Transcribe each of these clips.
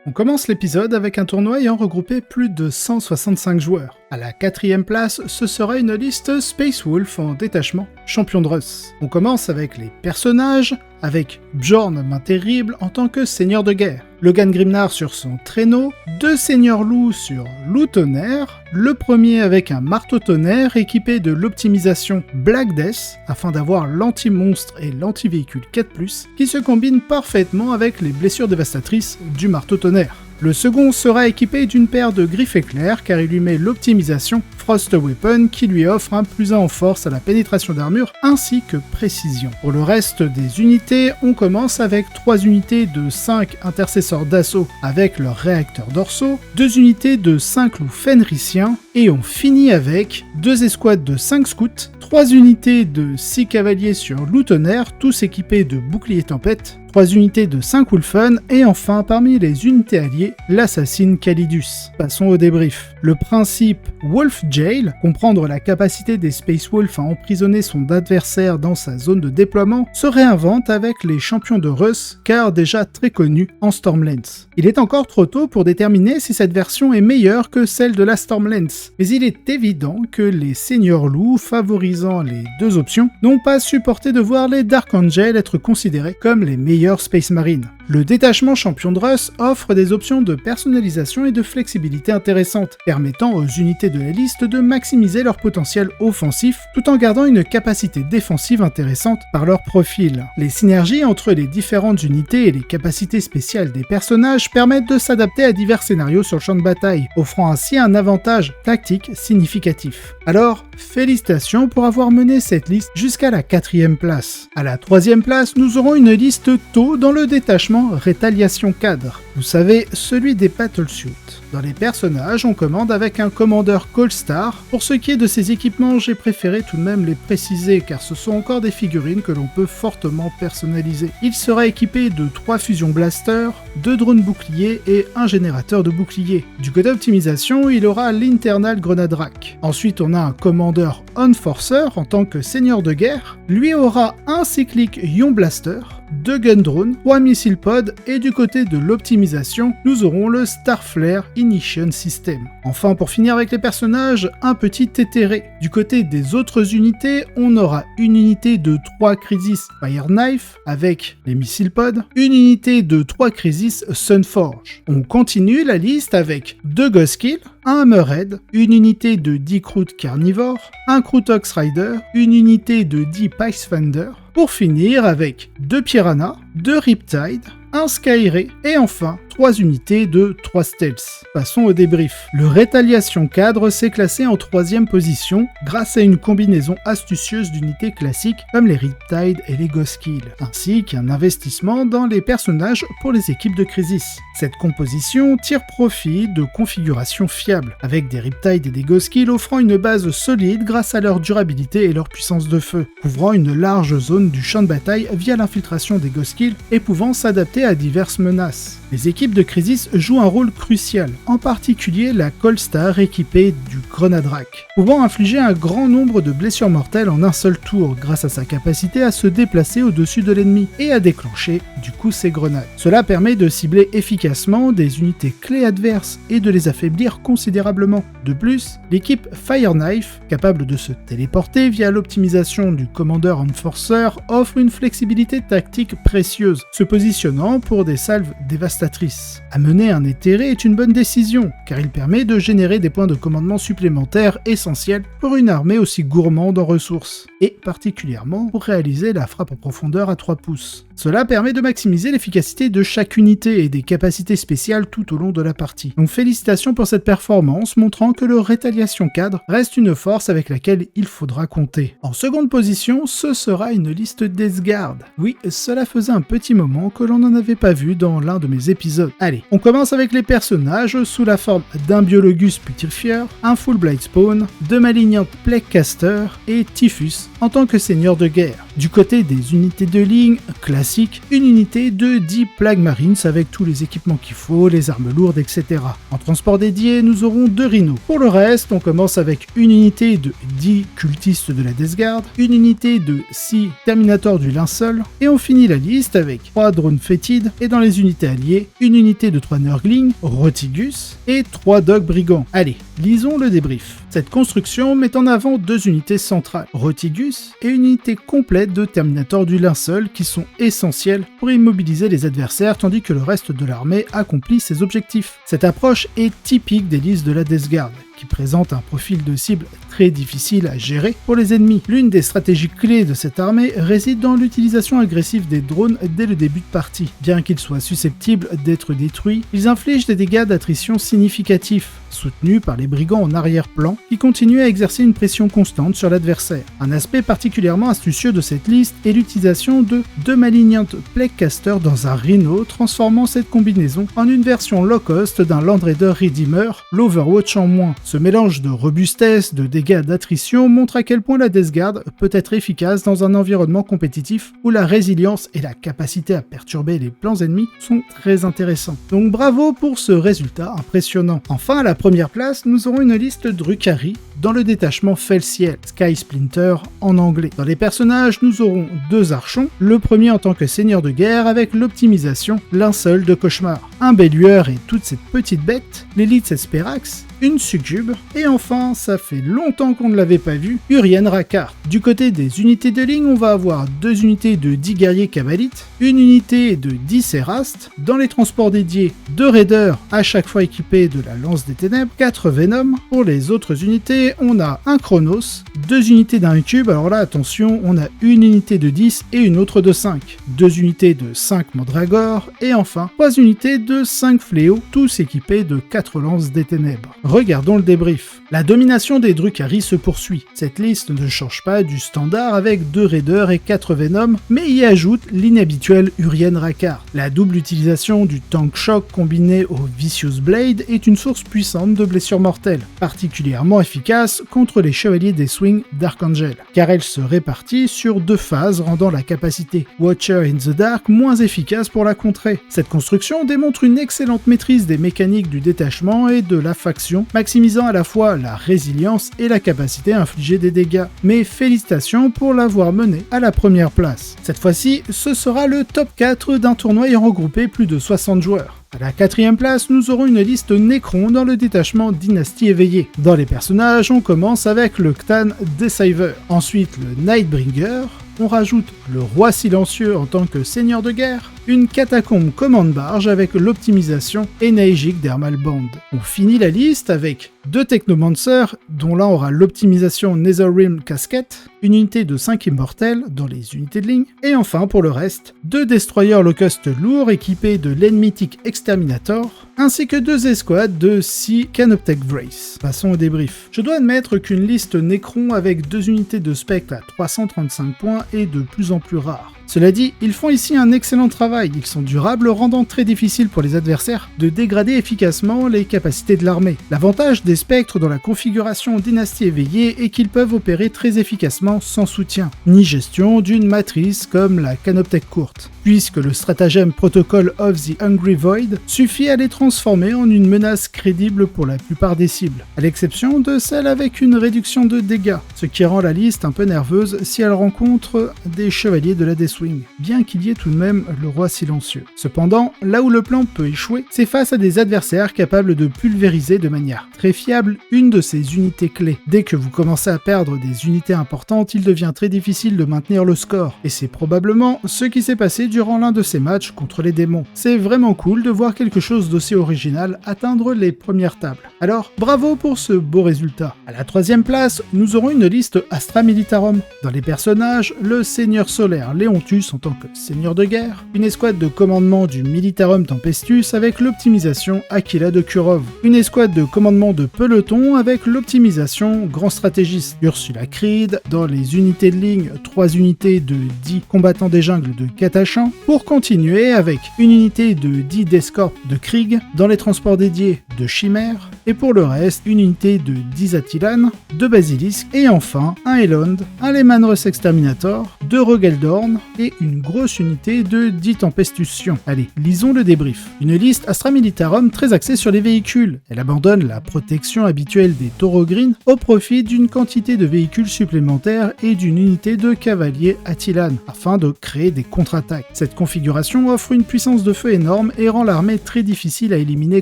On commence l'épisode avec un tournoi ayant regroupé plus de 165 joueurs. À la 4ème place, ce sera une liste Space Wolf en détachement, champion de Russ. On commence avec les personnages, avec Bjorn, main terrible, en tant que seigneur de guerre. Logan Grimnar sur son traîneau, deux seigneurs loups sur loup tonnerre, le premier avec un marteau tonnerre équipé de l'optimisation Black Death, afin d'avoir l'anti-monstre et l'anti-véhicule 4+, qui se combinent parfaitement avec les blessures dévastatrices du marteau tonnerre. Le second sera équipé d'une paire de griffes éclairs car il lui met l'optimisation Frost Weapon qui lui offre un +1 en force à la pénétration d'armure ainsi que précision. Pour le reste des unités, on commence avec 3 unités de 5 intercesseurs d'assaut avec leurs réacteurs dorsaux, 2 unités de 5 loups fenriciens et on finit avec 2 escouades de 5 scouts, 3 unités de 6 cavaliers sur loup tonnerre, tous équipés de boucliers tempête, 3 unités de 5 Wolfen, et enfin, parmi les unités alliées, l'assassine Calidus. Passons au débrief. Le principe Wolf Jail, comprendre la capacité des Space Wolves à emprisonner son adversaire dans sa zone de déploiement, se réinvente avec les champions de Russ, car déjà très connus en Stormlands. Il est encore trop tôt pour déterminer si cette version est meilleure que celle de la Stormlands, mais il est évident que les seigneurs loups, favorisant les deux options, n'ont pas supporté de voir les Dark Angels être considérés comme les meilleurs Space Marine. Le détachement champion de Russ offre des options de personnalisation et de flexibilité intéressantes, permettant aux unités de la liste de maximiser leur potentiel offensif tout en gardant une capacité défensive intéressante par leur profil. Les synergies entre les différentes unités et les capacités spéciales des personnages permettent de s'adapter à divers scénarios sur le champ de bataille, offrant ainsi un avantage tactique significatif. Alors, félicitations pour avoir mené cette liste jusqu'à la 4ème place. À la 3ème place, nous aurons une liste tôt dans le détachement Rétaliation Cadre. Vous savez, celui des Battlesuits. Dans les personnages, on commande avec un commandeur Cold-Star. Pour ce qui est de ses équipements, j'ai préféré tout de même les préciser car ce sont encore des figurines que l'on peut fortement personnaliser. Il sera équipé de 3 fusion blasters, 2 drones boucliers et un générateur de boucliers. Du côté optimisation, il aura l'Internal Grenade Rack. Ensuite, on a un commandeur Enforcer en tant que seigneur de guerre. Lui aura un cyclique Ion Blaster, 2 gun drones, 3 missiles pod et du côté de l'optimisation, nous aurons le Starflare Ignition System. Enfin, pour finir avec les personnages, un petit éthéré. Du côté des autres unités, on aura une unité de 3 Crisis Fire Knife avec les missiles pod, une unité de 3 Crisis Sunforge. On continue la liste avec 2 Ghost Kill, un Hammerhead, une unité de 10 Kroot Carnivore, un Kroot Ox Rider, une unité de 10 Pathfinder, pour finir avec 2 Piranha, 2 Riptide, un Skyray et enfin 3 unités de 3 Stealth. Passons au débrief. Le Rétaliation Cadre s'est classé en 3ème position grâce à une combinaison astucieuse d'unités classiques comme les Riptide et les Ghost Kill, ainsi qu'un investissement dans les personnages pour les équipes de Crisis. Cette composition tire profit de configurations fiables, avec des Riptide et des Ghost Kill offrant une base solide grâce à leur durabilité et leur puissance de feu, couvrant une large zone du champ de bataille via l'infiltration des Ghost Kill et pouvant s'adapter à diverses menaces. Les équipes de Crisis jouent un rôle crucial, en particulier la Cold-Star équipée du Grenade Rack, pouvant infliger un grand nombre de blessures mortelles en un seul tour grâce à sa capacité à se déplacer au-dessus de l'ennemi et à déclencher du coup ses grenades. Cela permet de cibler efficacement des unités clés adverses et de les affaiblir considérablement. De plus, l'équipe Fire Knife, capable de se téléporter via l'optimisation du commandeur Enforcer, offre une flexibilité tactique précieuse, se positionnant pour des salves dévastatrices. Amener un éthéré est une bonne décision, car il permet de générer des points de commandement supplémentaires essentiels pour une armée aussi gourmande en ressources, et particulièrement pour réaliser la frappe en profondeur à 3 pouces. Cela permet de maximiser l'efficacité de chaque unité et des capacités spéciales tout au long de la partie. Donc félicitations pour cette performance, montrant que le Rétaliation Cadre reste une force avec laquelle il faudra compter. En seconde position, ce sera une liste Death Guard. Oui, cela faisait un petit moment que l'on n'en avait pas vu dans l'un de mes épisodes. Allez, on commence avec les personnages sous la forme d'un Biologus Putilfier, un Full Blight Spawn, 2 malignantes Plague Caster et Typhus en tant que seigneur de guerre. Du côté des unités de ligne classiques, une unité de 10 Plague Marines avec tous les équipements qu'il faut, les armes lourdes, etc. En transport dédié, nous aurons 2 Rhinos. Pour le reste, on commence avec une unité de 10 cultistes de la Death Guard, une unité de 6 Terminators du linceul, et on finit la liste avec 3 drones fétides, et dans les unités alliées, une unité de 3 Nurgling, Rotigus, et 3 Dog Brigands. Allez, lisons le débrief. Cette construction met en avant 2 unités centrales, Rotigus et une unité complète de Terminators du linceul qui sont essentiels pour immobiliser les adversaires tandis que le reste de l'armée accomplit ses objectifs. Cette approche est typique des listes de la Death Guard, qui présente un profil de cible très difficile à gérer pour les ennemis. L'une des stratégies clés de cette armée réside dans l'utilisation agressive des drones dès le début de partie. Bien qu'ils soient susceptibles d'être détruits, ils infligent des dégâts d'attrition significatifs, soutenus par les brigands en arrière-plan, qui continuent à exercer une pression constante sur l'adversaire. Un aspect particulièrement astucieux de cette liste est l'utilisation de 2 Malignant Plaguecaster dans un Rhino, transformant cette combinaison en une version low-cost d'un Land Raider Redeemer, l'Overwatch en moins. Ce mélange de robustesse, de dégâts d'attrition montre à quel point la Death Guard peut être efficace dans un environnement compétitif où la résilience et la capacité à perturber les plans ennemis sont très intéressants. Donc bravo pour ce résultat impressionnant. Enfin, à la première place, nous aurons une liste Drukhari dans le détachement Felsiel, Sky Splinter en anglais. Dans les personnages, nous aurons 2 archons, le premier en tant que seigneur de guerre avec l'optimisation linceul de cauchemar, un bellueur et toute cette petite bête, l'élite Esperax, une succube, et enfin, ça fait longtemps qu'on ne l'avait pas vu, Urien Rakar. Du côté des unités de ligne, on va avoir 2 unités de 10 guerriers Cabalites, une unité de 10 Erast, dans les transports dédiés, 2 Raiders, à chaque fois équipés de la lance des ténèbres, 4 Venom. Pour les autres unités, on a un Chronos, 2 unités d'un cube, alors là attention, on a une unité de 10 et une autre de 5, 2 unités de 5 Mandragore, et enfin 3 unités de 5 Fléaux, tous équipés de 4 lances des ténèbres. Regardons le débrief. La domination des Drukhari se poursuit. Cette liste ne change pas du standard avec 2 Raiders et 4 Venom, mais y ajoute l'inhabituel Urien Rakar. La double utilisation du Tank Shock combiné au Vicious Blade est une source puissante de blessures mortelles, particulièrement efficace contre les chevaliers des Swings d'Archangel, car elle se répartit sur 2 phases rendant la capacité Watcher in the Dark moins efficace pour la contrer. Cette construction démontre une excellente maîtrise des mécaniques du détachement et de la faction, maximisant à la fois la résilience et la capacité à infliger des dégâts. Mais félicitations pour l'avoir mené à la première place. Cette fois-ci, ce sera le top 4 d'un tournoi ayant regroupé plus de 60 joueurs. À la 4e place, nous aurons une liste Necron dans le détachement Dynastie éveillée. Dans les personnages, on commence avec le Ctan Deceiver, ensuite le Nightbringer, on rajoute le Roi Silencieux en tant que seigneur de guerre, une catacombe commande barge avec l'optimisation énergique d'Hermal Band. On finit la liste avec 2 Technomancers, dont l'un aura l'optimisation Netherrealm Casquette, une unité de 5 immortels dans les unités de ligne, et enfin pour le reste, 2 Destroyers Locust lourds équipés de l'Enmitic Exterminator, ainsi que 2 escouades de 6 Canoptech Vrace. Passons au débrief. Je dois admettre qu'une liste Necron avec 2 unités de spectre à 335 points est de plus en plus rare. Cela dit, ils font ici un excellent travail, ils sont durables, rendant très difficile pour les adversaires de dégrader efficacement les capacités de l'armée. L'avantage des spectres dans la configuration Dynastie éveillée est qu'ils peuvent opérer très efficacement sans soutien, ni gestion d'une matrice comme la Canoptech courte, puisque le stratagème Protocol of the Hungry Void suffit à les transformer en une menace crédible pour la plupart des cibles, à l'exception de celles avec une réduction de dégâts, ce qui rend la liste un peu nerveuse si elle rencontre des chevaliers de la Deathwing, bien qu'il y ait tout de même le Roi Silencieux. Cependant, là où le plan peut échouer, c'est face à des adversaires capables de pulvériser de manière très fiable une de ces unités clés. Dès que vous commencez à perdre des unités importantes, il devient très difficile de maintenir le score, et c'est probablement ce qui s'est passé durant l'un de ces matchs contre les démons. C'est vraiment cool de voir quelque chose d'aussi original atteindre les premières tables. Alors, bravo pour ce beau résultat. À la 3e place, nous aurons une liste Astra Militarum. Dans les personnages, le Seigneur Solaire Leontus en tant que seigneur de guerre, une escouade de commandement du Militarum Tempestus avec l'optimisation Aquila de Kurov, une escouade de commandement de peloton avec l'optimisation Grand Stratégiste, Ursula Creed, dans les unités de ligne, 3 unités de 10 combattants des jungles de Katachan, pour continuer avec une unité de 10 d'escorte de Krieg, dans les transports dédiés, de Chimère, et pour le reste, une unité de 10 Attilan, de Basilisk, et enfin un Elond, un Leman-Russ Exterminator, de Rogeldorn, et une grosse unité de 10 Tempestution. Allez, lisons le débrief. Une liste Astra Militarum très axée sur les véhicules. Elle abandonne la protection habituelle des Taureaux Green au profit d'une quantité de véhicules supplémentaires et d'une unité de cavaliers Attilan, afin de créer des contre-attaques. Cette configuration offre une puissance de feu énorme et rend l'armée très difficile à éliminer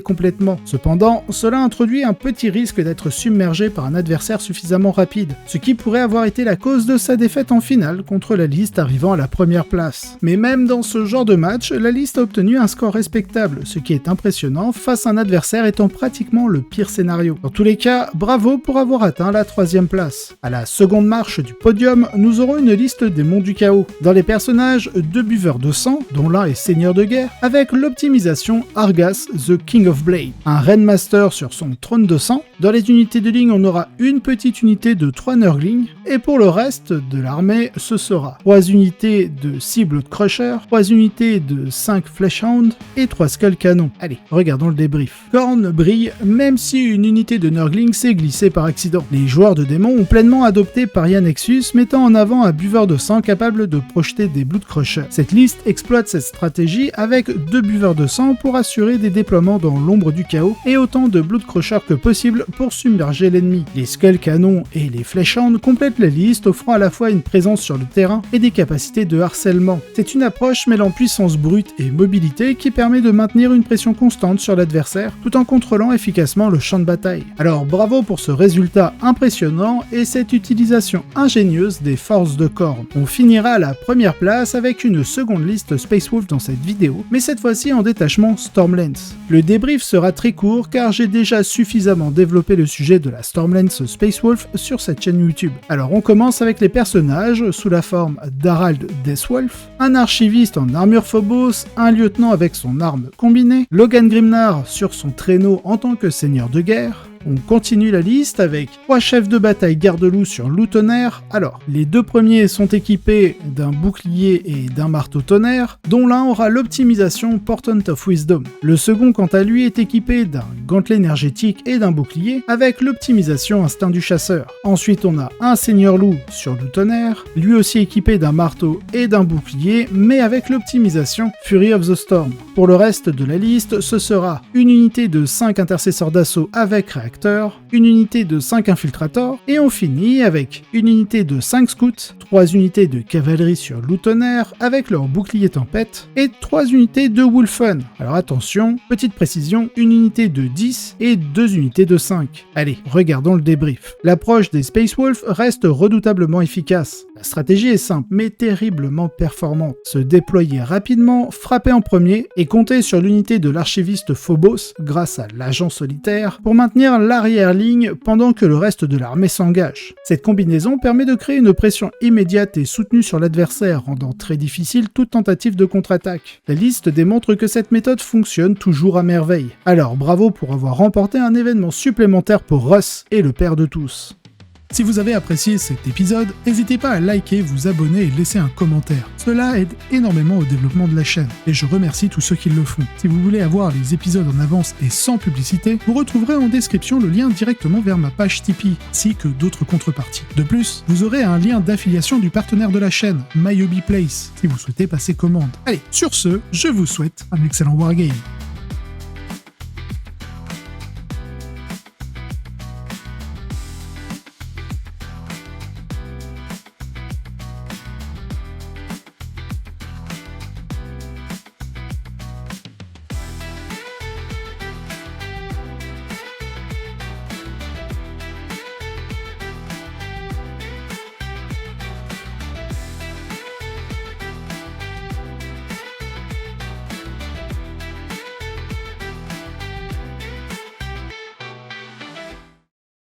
complètement. Cependant, cela introduit un petit risque d'être submergé par un adversaire suffisamment rapide, ce qui pourrait avoir été la cause de sa défaite en finale contre la liste arrivant à la première place. Mais même dans ce genre de match, la liste a obtenu un score respectable, ce qui est impressionnant face à un adversaire étant pratiquement le pire scénario. Dans tous les cas, bravo pour avoir atteint la 3e place. À la seconde marche du podium, nous aurons une liste des monts du chaos. Dans les personnages, 2 buveurs de sang, dont l'un est seigneur de guerre, avec l'optimisation Argas, The King of Blade. Un Rainmaster sur son trône de sang. Dans les unités de ligne, on aura une petite unité de 3 Nurglings, et pour le reste de l'armée, ce sera 3 unités de 6 Blood Crusher, 3 unités de 5 Fleshhound et 3 Skull Cannon. Allez, regardons le débrief. Khorne brille, même si une unité de Nurgling s'est glissée par accident. Les joueurs de démons ont pleinement adopté Paria Nexus, mettant en avant un buveur de sang capable de projeter des Blood Crushers. Cette liste exploite cette stratégie avec 2 buveurs de sang pour assurer des déploiements dans l'ombre du chaos et autant de Blood Crushers que possible pour submerger l'ennemi. Les Skull Cannon et les Fleshhound complètent la liste, offrant à la fois une présence sur le terrain et des capacités de harcèlement. C'est une approche mêlant puissance brute et mobilité qui permet de maintenir une pression constante sur l'adversaire tout en contrôlant efficacement le champ de bataille. Alors bravo pour ce résultat impressionnant et cette utilisation ingénieuse des forces de Khorne. On finira à la première place avec une seconde liste Space Wolf dans cette vidéo, mais cette fois-ci en détachement Stormlance. Le débrief sera très court car j'ai déjà suffisamment développé le sujet de la Stormlance Space Wolf sur cette chaîne YouTube. Alors on commence avec les personnages sous la forme d'Harald Deathwolf, un archiviste en armure Phobos, un lieutenant avec son arme combinée, Logan Grimnar sur son traîneau en tant que seigneur de guerre. On continue la liste avec 3 chefs de bataille garde-loup sur loup tonnerre. Alors, les 2 premiers sont équipés d'un bouclier et d'un marteau tonnerre, dont l'un aura l'optimisation Portent of Wisdom. Le second, quant à lui, est équipé d'un gantelet énergétique et d'un bouclier, avec l'optimisation instinct du chasseur. Ensuite, on a un seigneur loup sur loup tonnerre, lui aussi équipé d'un marteau et d'un bouclier, mais avec l'optimisation Fury of the Storm. Pour le reste de la liste, ce sera une unité de 5 intercesseurs d'assaut avec réacteur, une unité de 5 infiltrators, et on finit avec une unité de 5 scouts, 3 unités de cavalerie sur loup tonnerre avec leur bouclier tempête, et 3 unités de Wolfen. Alors attention, petite précision, une unité de 10 et 2 unités de 5. Allez, regardons le débrief. L'approche des Space Wolf reste redoutablement efficace. La stratégie est simple, mais terriblement performante. Se déployer rapidement, frapper en premier, et compter sur l'unité de l'archiviste Phobos, grâce à l'agent solitaire, pour maintenir l'arrière-ligne pendant que le reste de l'armée s'engage. Cette combinaison permet de créer une pression immédiate et soutenue sur l'adversaire, rendant très difficile toute tentative de contre-attaque. La liste démontre que cette méthode fonctionne toujours à merveille. Alors bravo pour avoir remporté un événement supplémentaire pour Russ et le père de tous. Si vous avez apprécié cet épisode, n'hésitez pas à liker, vous abonner et laisser un commentaire. Cela aide énormément au développement de la chaîne, et je remercie tous ceux qui le font. Si vous voulez avoir les épisodes en avance et sans publicité, vous retrouverez en description le lien directement vers ma page Tipeee, ainsi que d'autres contreparties. De plus, vous aurez un lien d'affiliation du partenaire de la chaîne, My Hobby Place, si vous souhaitez passer commande. Allez, sur ce, je vous souhaite un excellent wargame.